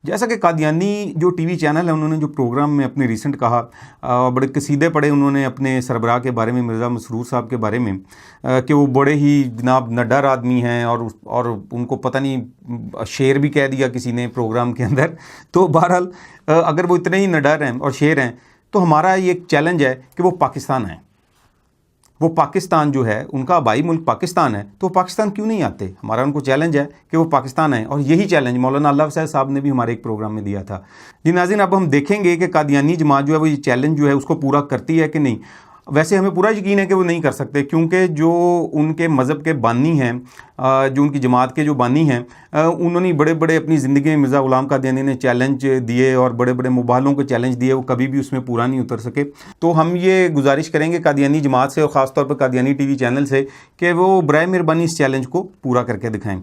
जैसा कि कादियानी जो टीवी चैनल है उन्होंने जो प्रोग्राम में अपने रिसेंट कहा, बड़े कसीदे पढ़े उन्होंने अपने सरबराह के बारे में, मिर्ज़ा मसरूर साहब के बारे में, कि वो बड़े ही जनाब नड्डर आदमी हैं और उनको पता नहीं शेर भी कह दिया किसी ने प्रोग्राम के अंदर। तो बहरहाल अगर वो इतने ही नड्डर हैं और शेर हैं तो हमारा ये एक चैलेंज है कि वो पाकिस्तान आएँ। वो पाकिस्तान जो है उनका आबाई मुल्क पाकिस्तान है, तो वो पाकिस्तान क्यों नहीं आते? हमारा उनको चैलेंज है कि वो पाकिस्तान आए, और यही चैलेंज मौलाना अल्लाह हुसैन साहब ने भी हमारे एक प्रोग्राम में दिया था। जी नाज़रीन, अब हम देखेंगे कि कादियानी जमात जो है वो ये चैलेंज जो है उसको पूरा करती है कि नहीं। वैसे हमें पूरा यकीन है कि वो नहीं कर सकते, क्योंकि जो उनके मज़हब के बानी हैं, जो उनकी जमात के जो बानी हैं, उन्होंने बड़े बड़े अपनी ज़िंदगी में मिर्ज़ा ग़ुलाम कादियानी ने चैलेंज दिए और बड़े बड़े मुबालों को चैलेंज दिए, वो कभी भी उसमें पूरा नहीं उतर सके। तो हम ये गुजारिश करेंगे कादियानी जमात से और ख़ास तौर पर कादियानी टीवी चैनल से कि वो बराए मेहरबानी इस चैलेंज को पूरा करके दिखाएँ।